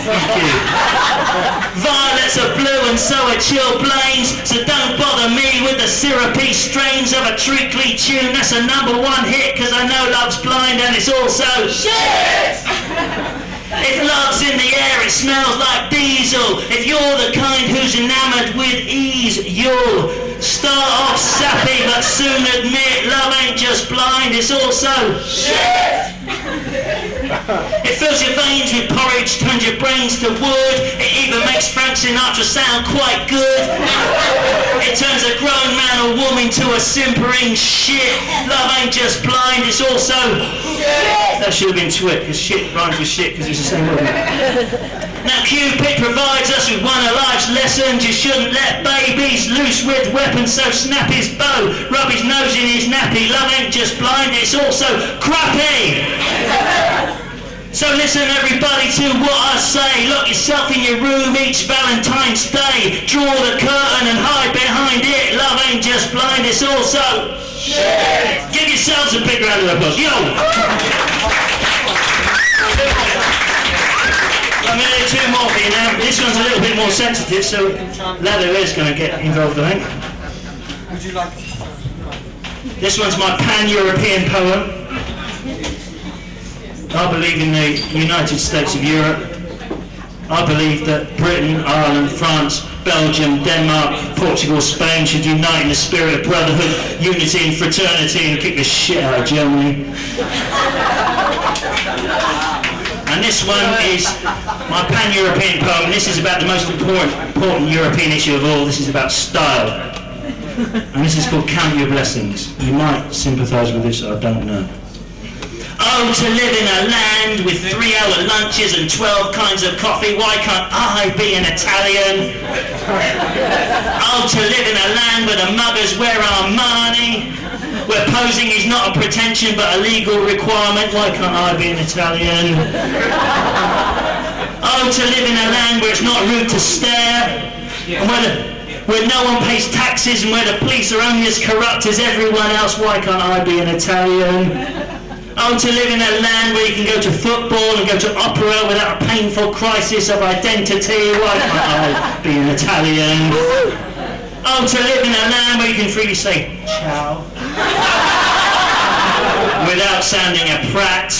Thank you. Violets are blue and so are chilblains. So don't bother me with the syrupy strains of a treacly tune. That's a #1 hit cause I know love's blind and it's also... Shit! If love's in the air, it smells like diesel. If you're the kind who's enamoured with ease, you'll start off sappy, but soon admit love ain't just blind, it's also shit. It fills your veins with porridge, turns your brains to wood. It even makes Frank Sinatra sound quite good. It turns a grown man or woman to a simpering shit. Love ain't just blind, it's also shit. That should have been twit, because shit rhymes with shit, because it's the same word. Now Cupid provides us with one of life's lessons. You shouldn't let babies loose with weapons, so snap his bow, rub his nose in his nappy. Love ain't just blind, it's also crappy. So listen everybody to what I say. Lock yourself in your room each Valentine's Day. Draw the curtain and hide behind it. Love ain't just blind, it's also shit. Give yourselves a big round of applause. Yo! I'm going to do two more for you now. This one's a little bit more sensitive, so Leather is going to get involved, I think. Would you like? This one's my pan-European poem. I believe in the United States of Europe. I believe that Britain, Ireland, France, Belgium, Denmark, Portugal, Spain should unite in the spirit of brotherhood, unity and fraternity and kick the shit out of Germany. And this one is my pan-European poem. This is about the most important European issue of all. This is about style. And this is called Count Your Blessings. You might sympathise with this, I don't know. Oh, to live in a land with 3-hour lunches and 12 kinds of coffee, why can't I be an Italian? Oh, to live in a land where the muggers wear Armani, where posing is not a pretension but a legal requirement, why can't I be an Italian? Oh, to live in a land where it's not rude to stare, and where no one pays taxes and where the police are only as corrupt as everyone else, why can't I be an Italian? Oh, to live in a land where you can go to football and go to opera without a painful crisis of identity, why can't I be an Italian? Oh, to live in a land where you can freely say ciao without sounding a prat,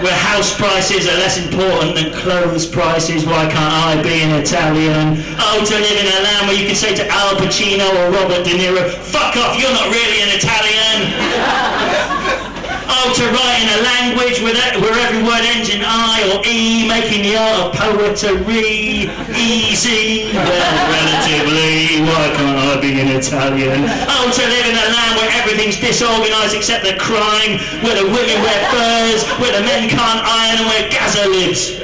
where house prices are less important than clothes prices, why can't I be an Italian? Oh, to live in a land where you can say to Al Pacino or Robert De Niro, fuck off, you're not really an Italian. Oh, to write in a language where every word ends in I or E, making the art of poetry easy. Well, relatively, why can't I be an Italian? Oh, to live in a land where everything's disorganised except the crime, where the women wear furs, where the men can't iron, and where Gaza lives.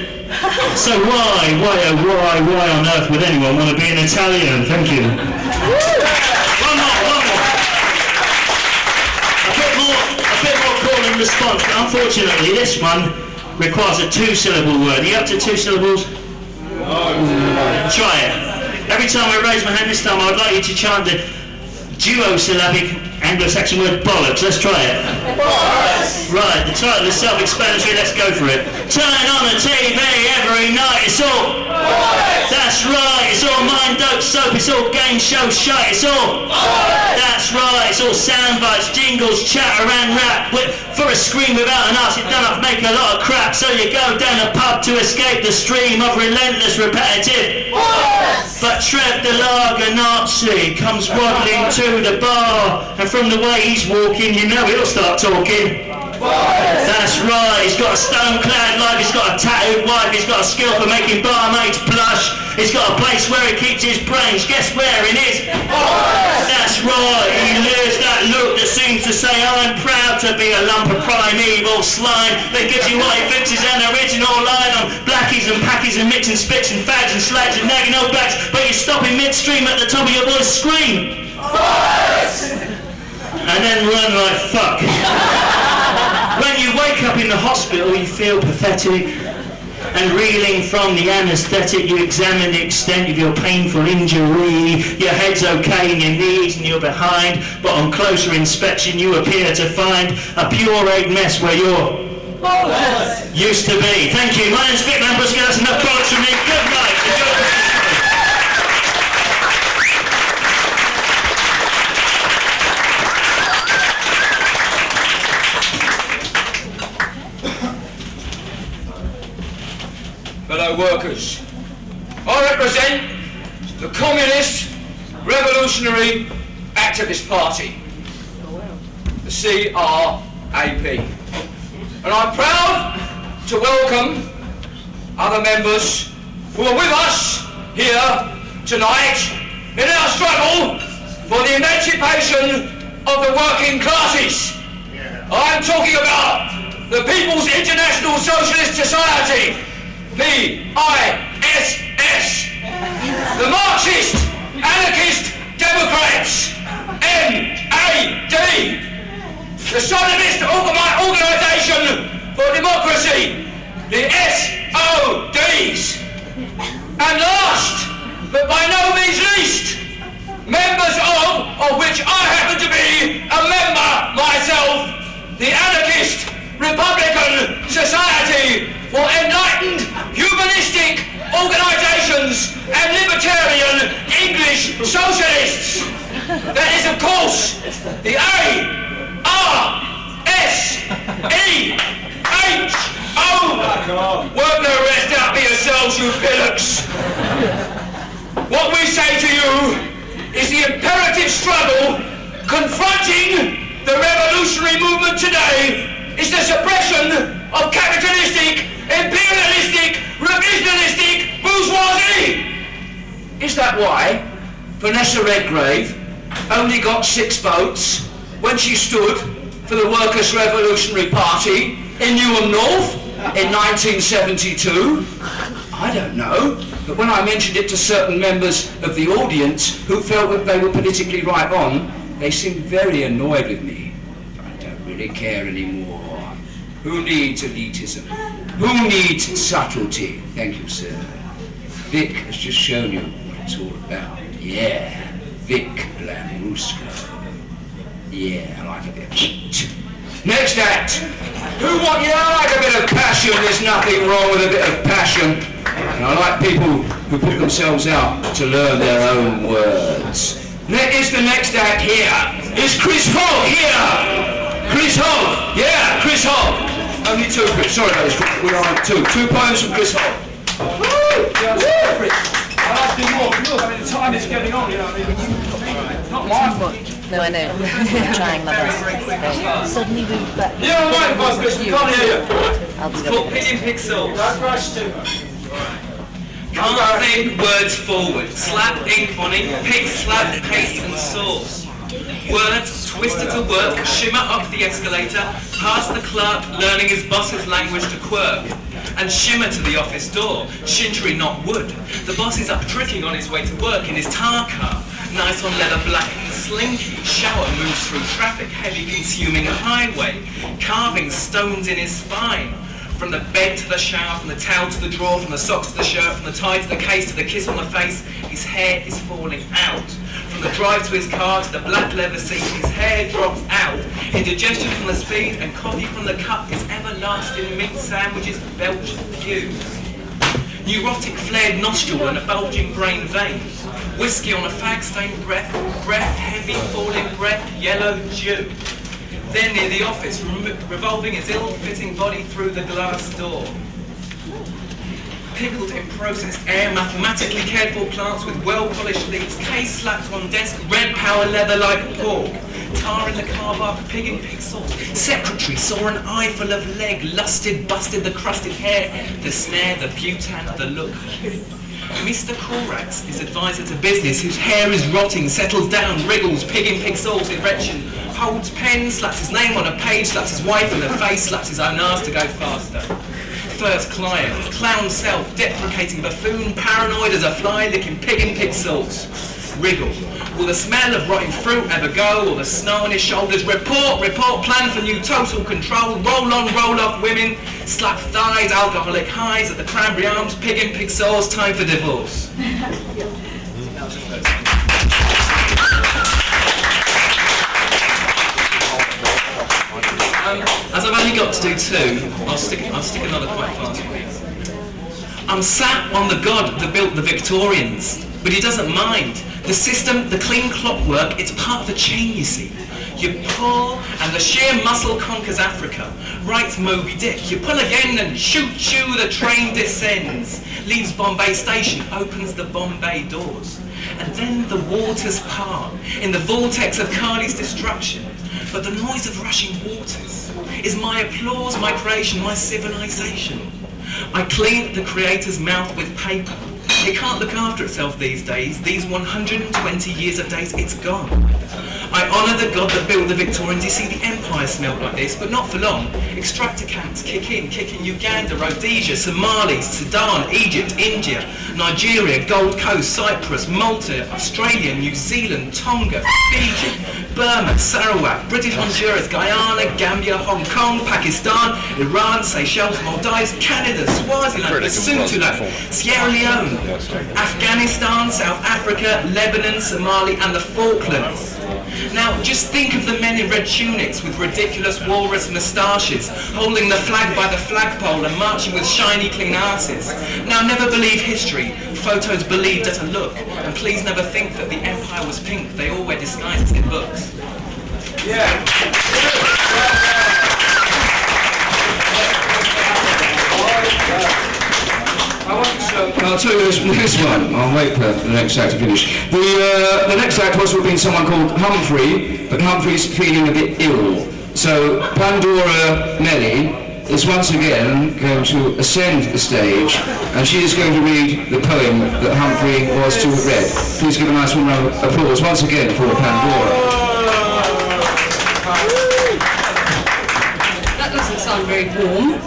So why on earth would anyone want to be an Italian? Thank you. One more. A bit more call and response, but unfortunately this one requires a 2-syllable word. Are you up to 2 syllables? Try it. Every time I raise my hand this time, I would like you to chant the duosyllabic Anglo-Saxon word bollocks. Let's try it. Bollocks. Right, the title is self-explanatory, let's go for it. Turn on the TV every night, it's all bollocks. That's right, it's all mind dope soap, it's all game show shite, it's all bollocks. That's right, it's all sound bites, jingles, chatter and rap. For a scream without an arse, it don't have to make a lot of crap, so you go down the pub to escape the stream of relentless repetitive bollocks. But Trev the Lager Nazi comes waddling to the bar, and from the way he's walking, you know he'll start talking. That's right, he's got a stone-clad life, he's got a tattooed wife, he's got a skill for making barmaids blush, he's got a place where he keeps his brains, guess where? In his That's right, he lures that look that seems to say, I'm proud to be a lump of primeval slime, that gives you what he thinks is an original line on blackies and packies and mixing spits and fags and slags and nagging old backs, but you stop in mid-stream at the top of your voice, scream! And then run like fuck. When you wake up in the hospital, you feel pathetic, and reeling from the anaesthetic, you examine the extent of your painful injury. Your head's okay in your knees and you're behind, but on closer inspection you appear to find a pureed mess where you're used to be. Thank you. My name's Vic Lambrusca. That's enough bollocks from me. Good night. Enjoy the
fellow workers, I represent the Communist Revolutionary Activist Party, the CRAP, and I'm proud to welcome other members who are with us here tonight in our struggle for the emancipation of the working classes. I'm talking about the People's International Socialist Society, PISS, the Marxist Anarchist Democrats, MAD, the Sodomist Organisation for Democracy, the SODs, and last, but by no means least, members of which I happen to be a member myself, the Anarchist Republican Society for Enlightened Humanistic Organisations and Libertarian English Socialists. That is, of course, the ARS. collective struggle confronting the revolutionary movement today is the suppression of capitalistic, imperialistic, revisionistic bourgeoisie.
Is that why Vanessa Redgrave only got 6 votes when she stood for the Workers' Revolutionary Party in Newham North in 1972? I don't know, but when I mentioned it to certain members of the audience who felt that they were politically right on, they seemed very annoyed with me. I don't really care anymore. Who needs elitism? Who needs subtlety? Thank you, sir. Vic has just shown you what it's all about. Yeah, Vic Lambrusco. Yeah, I like a bit of Next act. Who want, yeah, I like a bit of passion. There's nothing wrong with a bit of passion. And I like people who put themselves out to learn their own words. Is the next act here? Is Chris Hogg here? Chris Hogg. Yeah, Chris Hogg. Only 2, Chris. Sorry about this. We are on 2. 2 poems from Chris Hogg. Woo! Chris. I'd like to do more. Look, I mean, the time is getting on, you know. Not my fault.
No, I know. I'm trying my best. Suddenly we've got...
Yeah, right, boss, Chris. We can't hear you.
I'll be
It's called Pig in Pixels.
Don't rush too much.
Can't think words forward. Slap ink on ink, pick, slap, paste and sauce. Words twisted to work, shimmer up the escalator, past the clerk learning his boss's language to quirk, and shimmer to the office door, shinchery not wood. The boss is up tricking on his way to work in his tar car, nice on leather black and slinky. Shower moves through traffic, heavy consuming highway, carving stones in his spine. From the bed to the shower, from the towel to the drawer, from the socks to the shirt, from the tie to the case to the kiss on the face, his hair is falling out. From the drive to his car to the black leather seat, his hair drops out. Indigestion from the speed and coffee from the cup, his everlasting meat sandwiches belch fumes. Neurotic flared nostril and a bulging brain vein. Whiskey on a fag-stained breath, breath, heavy falling breath, yellow dew. Then near the office, revolving his ill-fitting body through the glass door. Pickled in processed air, mathematically cared for plants with well-polished leaves, case slapped on desk, red power leather like pork. Tar in the car bark, pig in pig sauce. Secretary saw an eye full of leg, lusted, busted the crusted hair, the snare, the butane, the look. Mr. Corax, his advisor to business, whose hair is rotting, settles down, wriggles, pig in pig sauce, erection, holds pen, slaps his name on a page, slaps his wife in the face, slaps his own ass to go faster. First client, clown self, deprecating buffoon, paranoid as a fly, licking pig in pig sauce. Wriggle. Will the smell of rotting fruit ever go, or the snow on his shoulders? Report, report, plan for new total control, roll on, roll off women, slap thighs, alcoholic highs at the Cranberry Arms, pig in pig sauce, time for divorce. As I've only got to do 2, I'll stick another quite fast one. I'm sat on the god that built the Victorians, but he doesn't mind. The system, the clean clockwork, it's part of the chain, you see. You pull, and the sheer muscle conquers Africa. Writes Moby Dick. You pull again, and shoot, the train descends. Leaves Bombay Station, opens the Bombay doors. And then the waters part, in the vortex of Carly's destruction. But the noise of rushing waters is my applause, my creation, my civilization. I clean the creator's mouth with paper. It can't look after itself these days. These 120 years of days, it's gone. I honour the god that built the Victorians. You see, the empire smelled like this, but not for long. Extractor camps kick in Uganda, Rhodesia, Somalia, Sudan, Egypt, India, Nigeria, Gold Coast, Cyprus, Malta, Australia, New Zealand, Tonga, Fiji, Burma, Sarawak, British Honduras, Guyana, Gambia, Hong Kong, Pakistan, Iran, Seychelles, Maldives, Canada, Swaziland, Lesotho, Sierra Leone, Afghanistan, South Africa, Lebanon, Somalia, and the Falklands. Now, just think of the men in red tunics with ridiculous walrus moustaches, holding the flag by the flagpole and marching with shiny, clean asses. Now, never believe history. Photos believed at a look. And please never think that the empire was pink. They all wear disguises in books.
Yeah.
I want to show I'll tell you this one. I'll wait for the next act to finish. The next act was would have been someone called Humphrey, but Humphrey's feeling a bit ill. So Pandora Nelly is once again going to ascend the stage, and she is going to read the poem that Humphrey was to have read. Please give a nice warm round of applause once again for Pandora.
That doesn't sound very warm.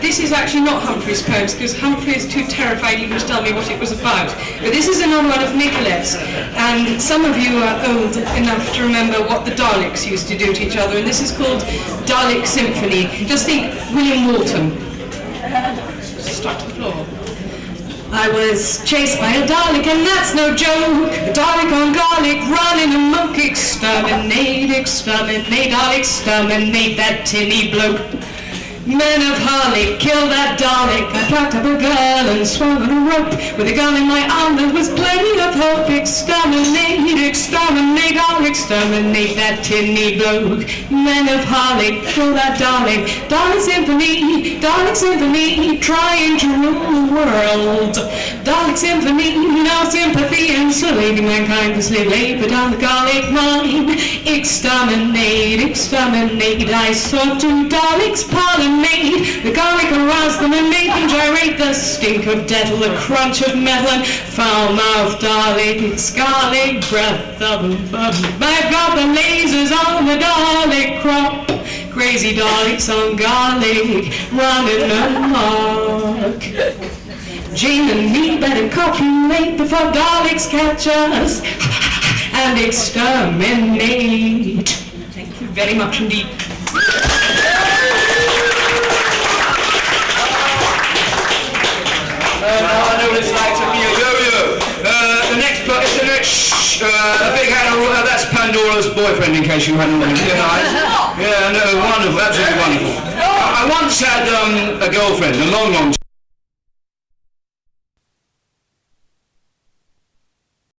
This is actually not Humphrey's poems, because Humphrey is too terrified even to tell me what it was about. But this is another one of Nicolette's, and some of you are old enough to remember what the Daleks used to do to each other, and this is called Dalek Symphony. Just think William Walton. Start to the floor. I was chased by a Dalek, and that's no joke. A Dalek on garlic, running amok. Exterminate, exterminate, I'll exterminate that tinny bloke. Men of Harley, kill that Dalek. I plucked up a girl and swallowed a rope. With a gun in my arm there was plenty of hope. Exterminate, exterminate, I'll exterminate that tinny bloke. Men of Harley, kill that Dalek. Dalek Symphony, trying to rule the world. Dalek Symphony, no sympathy, enslaving mankind to slave labor down the garlic mine. Exterminate, exterminate, I saw two Daleks parliament. The garlic aroused them and made them gyrate. The stink of dental, the crunch of metal, and foul-mouthed Dalek, scarlet breath of I've got the lasers on the Dalek crop. Crazy Daleks on garlic, running amok. Jane and me better copulate before Daleks catch us and exterminate. Thank you very much indeed.
Now I know what it's like to be a yo-yo. The next a big hand of that's Pandora's boyfriend, in case you hadn't realised. Yeah, no, wonderful, absolutely wonderful. I once had a girlfriend, a long